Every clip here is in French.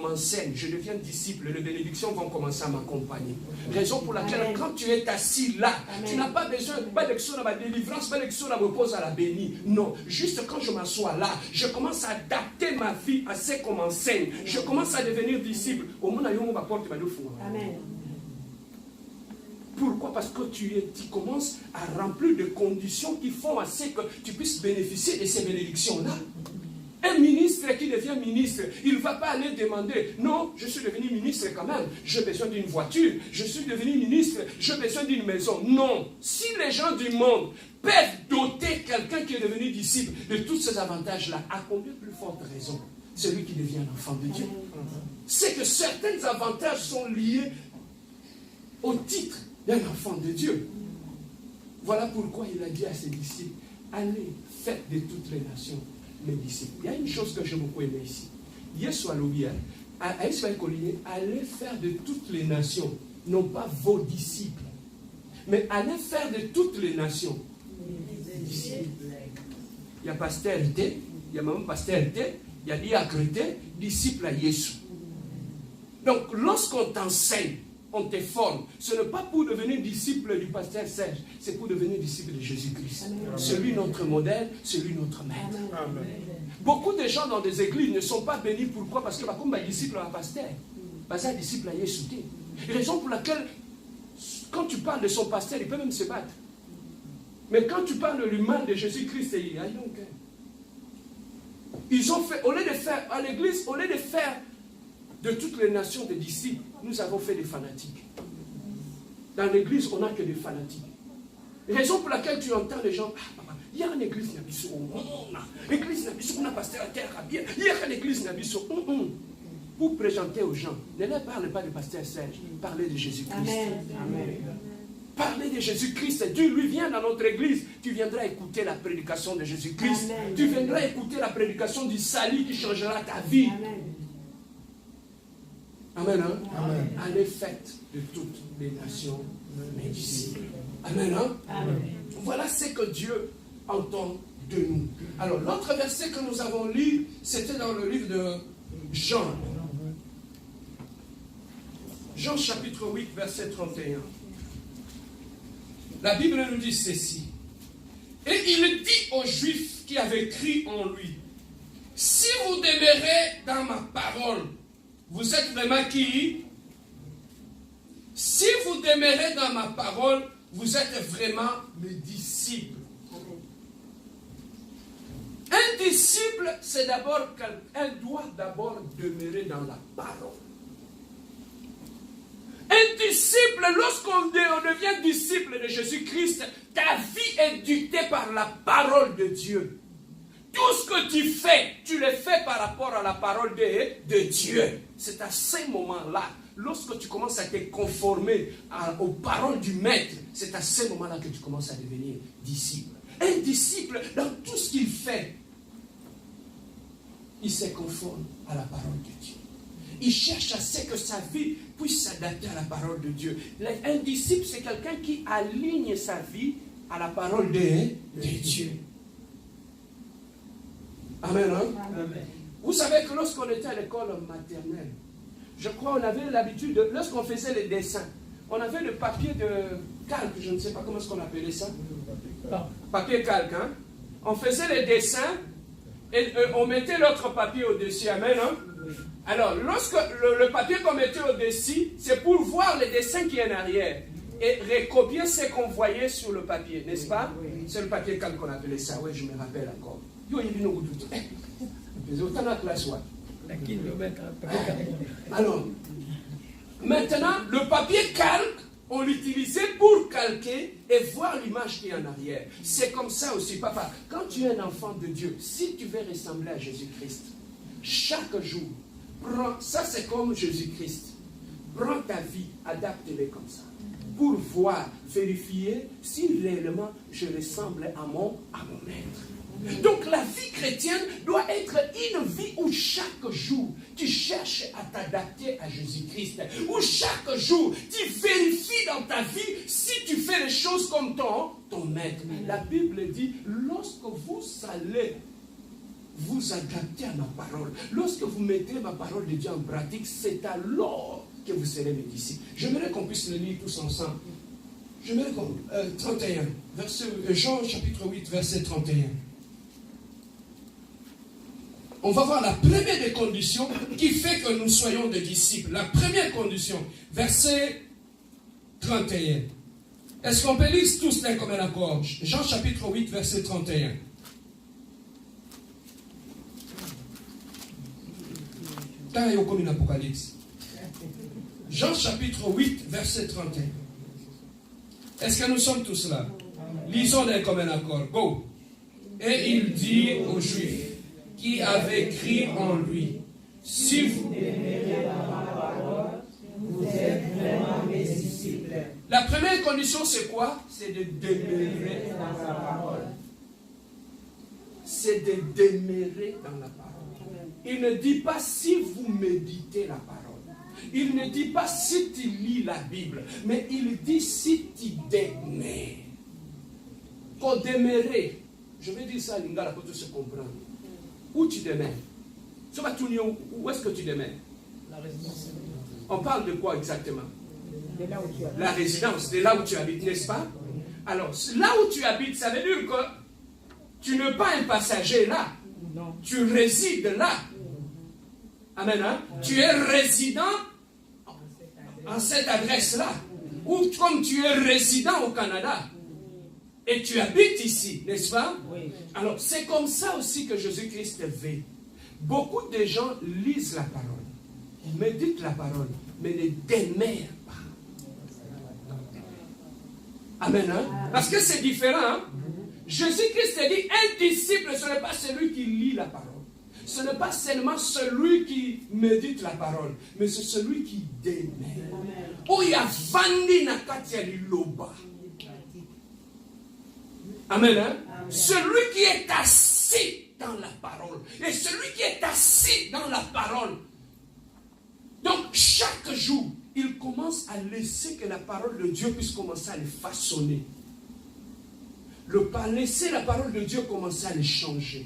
m'enseigne, je deviens disciple, les bénédictions vont commencer à m'accompagner. Raison pour laquelle, quand tu es assis là, tu n'as pas besoin, pas d'action à ma délivrance, pas d'action à me repose à la bénie. Non, juste quand je m'assois là, je commence à adapter ma vie à ce qu'on m'enseigne. Je commence à devenir disciple. Au monde, on va porter ma deux fois. Amen. Pourquoi? Parce que tu commences à remplir des conditions qui font à ce que tu puisses bénéficier de ces bénédictions-là. Un ministre qui devient ministre, il ne va pas aller demander, non, je suis devenu ministre quand même, j'ai besoin d'une voiture, je suis devenu ministre, j'ai besoin d'une maison. Non, si les gens du monde peuvent doter quelqu'un qui est devenu disciple de tous ces avantages-là, à combien plus forte raison celui qui devient un enfant de Dieu? C'est que certains avantages sont liés au titre d'un enfant de Dieu. Voilà pourquoi il a dit à ses disciples, allez, faites de toutes les nations mes disciples. Il y a une chose que j'ai beaucoup aimé ici. Yesu alobia, allez faire de toutes les nations, non pas vos disciples, mais allez faire de toutes les nations. Il y a pasteur T, il y a même pasteur T, il y a diacre T, disciple à Yesu. Donc lorsqu'on t'enseigne, on te forme, ce n'est pas pour devenir disciple du pasteur Serge, c'est pour devenir disciple de Jésus-Christ. Celui notre modèle, celui notre maître. Amen. Beaucoup de gens dans des églises ne sont pas bénis. Pourquoi? Parce que comme disciple à un pasteur, un disciple à Jésus. Raison pour laquelle, quand tu parles de son pasteur, il peut même se battre. Mais quand tu parles du mal de Jésus-Christ, ils ont fait, au lieu de faire à l'église, au lieu de faire de toutes les nations des disciples, nous avons fait des fanatiques. Dans l'église, on n'a que des fanatiques. Raison pour laquelle tu entends les gens, il y a une église, l'église, on a pasteur à terre, il y a une église, pour présenter aux gens, ne leur parle pas de pasteur Serge, parlez de Jésus-Christ. Amen. Parlez de Jésus-Christ. Dieu lui vient dans notre église. Tu viendras écouter la prédication de Jésus-Christ. Tu viendras écouter la prédication du salut qui changera ta vie. Amen. Amen. Amen. Allez, faites de toutes les nations mes disciples. Amen. Amen. Voilà ce que Dieu entend de nous. Alors, l'autre verset que nous avons lu, c'était dans le livre de Jean. Jean chapitre 8, verset 31. La Bible nous dit ceci. Et il dit aux Juifs qui avaient cru en lui, si vous demeurez dans ma parole, vous êtes vraiment qui? Si vous demeurez dans ma parole, vous êtes vraiment mes disciples. Un disciple, c'est d'abord quelqu'un doit d'abord demeurer dans la parole. Un disciple, lorsqu'on devient disciple de Jésus-Christ, ta vie est dictée par la parole de Dieu. Tout ce que tu fais, tu le fais par rapport à la parole de Dieu. C'est à ce moment-là, lorsque tu commences à te conformer aux paroles du Maître, c'est à ce moment-là que tu commences à devenir disciple. Un disciple, dans tout ce qu'il fait, il se conforme à la parole de Dieu. Il cherche à ce que sa vie puisse s'adapter à la parole de Dieu. Un disciple, c'est quelqu'un qui aligne sa vie à la parole de Dieu. Amen, hein? Amen. Vous savez que lorsqu'on était à l'école maternelle, je crois qu'on avait l'habitude, lorsqu'on faisait les dessins, on avait le papier de calque, je ne sais pas comment est-ce qu'on appelait ça. Papier calque, hein? On faisait les dessins et on mettait l'autre papier au-dessus. Amen, hein? Alors, lorsque le papier qu'on mettait au-dessus, c'est pour voir les dessins qui est en arrière et recopier ce qu'on voyait sur le papier, n'est-ce pas? C'est le papier calque qu'on appelait ça, oui, je me rappelle encore. Alors, maintenant, le papier calque, on l'utilisait pour calquer et voir l'image qui est en arrière. C'est comme ça aussi, papa. Quand tu es un enfant de Dieu, si tu veux ressembler à Jésus-Christ, chaque jour, prends, ça c'est comme Jésus-Christ. Prends ta vie, adapte-les comme ça. Pour voir, vérifier si réellement je ressemble à mon maître. Donc la vie chrétienne doit être une vie où chaque jour tu cherches à t'adapter à Jésus-Christ. Où chaque jour tu vérifies dans ta vie si tu fais les choses comme ton maître. La Bible dit, lorsque vous allez vous adaptez à ma parole. Lorsque vous mettez ma parole de Dieu en pratique, c'est alors que vous serez mes disciples. J'aimerais qu'on puisse le lire tous ensemble. J'aimerais qu'on... 31, Jean chapitre 8, verset 31. On va voir la première des conditions qui fait que nous soyons des disciples. La première condition, verset 31. Est-ce qu'on peut lire tous d'un commun accord? Jean chapitre 8, verset 31. Quand il y a comme une apocalypse. Jean chapitre 8, verset 31. Est-ce que nous sommes tous là? Lisons d'un commun accord. Go. Et il dit aux Juifs qui avaient cru en lui, si vous demeurez dans ma parole, vous êtes vraiment mes disciples. La première condition, c'est quoi? C'est de demeurer dans la parole. C'est de demeurer dans la parole. Il ne dit pas si vous méditez la parole. Il ne dit pas si tu lis la Bible. Mais il dit si tu demeures. Pour demeurer, je vais dire ça à Lingala pour tout se comprendre. Où tu demeures? Où est-ce que tu demeures? La résidence. On parle de quoi exactement? De là où tu habites. La résidence, de là où tu habites, n'est-ce pas? Alors, là où tu habites, ça veut dire que tu n'es pas un passager là. Non. Tu résides là. Amen. Hein? Tu es résident en cette adresse-là. Ou comme tu es résident au Canada. Et tu habites ici, n'est-ce pas? Oui. Alors, c'est comme ça aussi que Jésus-Christ veut. Beaucoup de gens lisent la parole, méditent la parole, mais ne demeurent pas. Amen. Hein? Parce que c'est différent. Hein? Jésus-Christ dit, un disciple, ce n'est pas celui qui lit la parole. Ce n'est pas seulement celui qui médite la parole, mais c'est celui qui demeure. Oh, il y a Vandi Nakatia Liloba. Amen. Hein? Amen. Celui qui est assis dans la parole. Et celui qui est assis dans la parole. Donc, chaque jour, il commence à laisser que la parole de Dieu puisse commencer à le façonner. Laisser la parole de Dieu commencer à le changer.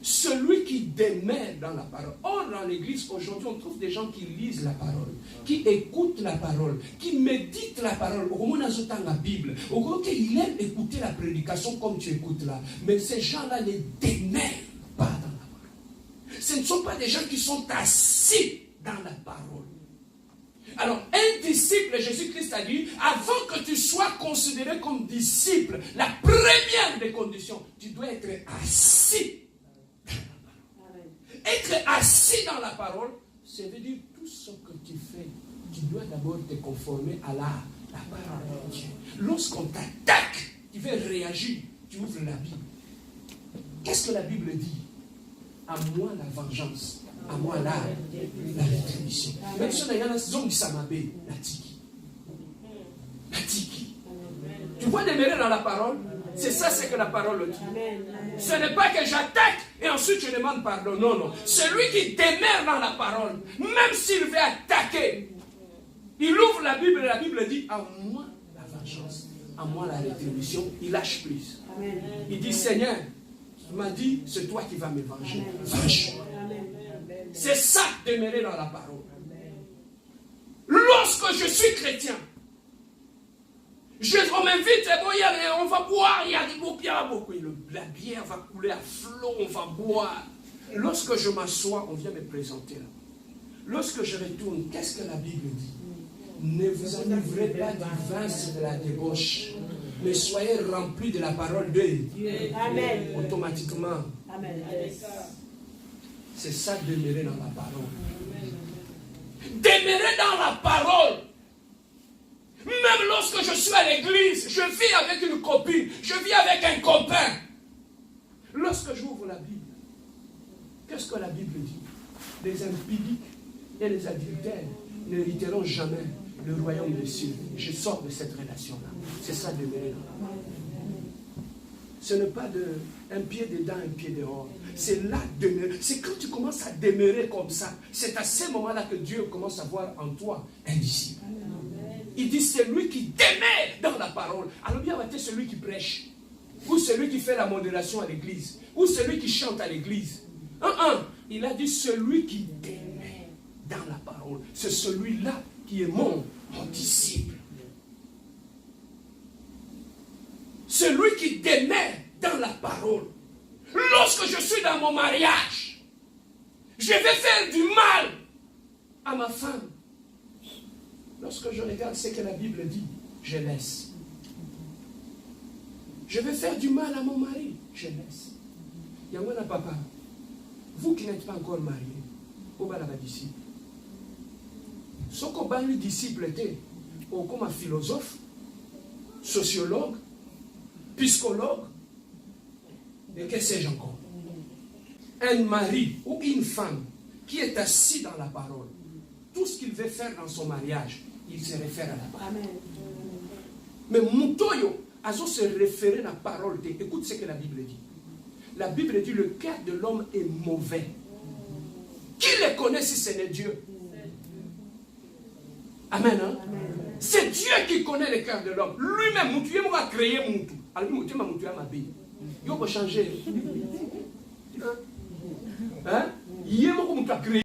Celui qui demeure dans la parole. Or, dans l'église, aujourd'hui, on trouve des gens qui lisent la parole, qui écoutent la parole, qui méditent la parole. Au moment où on la Bible, au moment où il aime écouter la prédication comme tu écoutes là. Mais ces gens-là ne demeurent pas dans la parole. Ce ne sont pas des gens qui sont assis dans la parole. Alors, un disciple, Jésus-Christ a dit, avant que tu sois considéré comme disciple, la première des conditions, tu dois être assis. Être assis dans la parole, ça veut dire tout ce que tu fais, tu dois d'abord te conformer à la parole de Dieu. Lorsqu'on t'attaque, tu veux réagir, tu ouvres la Bible. Qu'est-ce que la Bible dit? À moi la vengeance, à moi la rétribution. Même si on a une zone qui s'amabé, la tiki. La tiki. Tu vois demeurer dans la parole? C'est ça, c'est que la parole dit. Ce n'est pas que j'attaque et ensuite je demande pardon. Non, non. Celui qui demeure dans la parole, même s'il veut attaquer, il ouvre la Bible et la Bible dit à moi la vengeance, à moi la rétribution. Il lâche prise. Il dit Seigneur, tu m'as dit, c'est toi qui vas me venger. Venge-moi. C'est ça, demeurer dans la parole. Lorsque je suis chrétien, on m'invite, on va boire, il y a beaucoup. La bière va couler à flot, on va boire. Lorsque je m'assois, on vient me présenter là. Lorsque je retourne, qu'est-ce que la Bible dit? Ne vous enivrez pas du vin, c'est de la débauche, mais soyez remplis de la parole de Dieu. Amen. Automatiquement. Amen. C'est ça, demeurer dans la parole. Demeurer dans la parole. Même lorsque je suis à l'église, je vis avec une copine, je vis avec un copain. Lorsque j'ouvre la Bible, qu'est-ce que la Bible dit? Les impudiques et les adultères n'hériteront jamais le royaume des cieux. Je sors de cette relation-là. C'est ça, demeurer dans la parole. Ce n'est pas un pied dedans, un pied dehors. C'est là demeurer. C'est quand tu commences à demeurer comme ça. C'est à ce moment-là que Dieu commence à voir en toi un disciple. Il dit, c'est lui qui demeure dans la parole. Alors bien, c'est celui qui prêche. ou celui qui fait la modération à l'église, ou celui qui chante à l'église. Il a dit celui qui demeure dans la parole. C'est celui-là qui est mon disciple. Celui qui demeure dans la parole. Lorsque je suis dans mon mariage, je vais faire du mal à ma femme. Lorsque je regarde ce que la Bible dit, je laisse. Je vais faire du mal à mon mari, je laisse. Yangwana papa, vous qui n'êtes pas encore marié, vous êtes un disciple. Ce qu'on va lui disciple était, comme un philosophe, sociologue, psychologue, et que sais-je encore. Un mari ou une femme qui est assis dans la parole, tout ce qu'il veut faire dans son mariage, il se réfère à la parole. Mais Moutoyo, Azo se référer à la parole. Écoute ce que la Bible dit. La Bible dit le cœur de l'homme est mauvais. Qui le connaît si ce n'est Dieu? Amen. Hein? C'est Dieu qui connaît le cœur de l'homme. Lui-même, Dieu m'a créé Moutou. Alors, Dieu m'a créé. Il faut changer. Hein? Il m'a créé.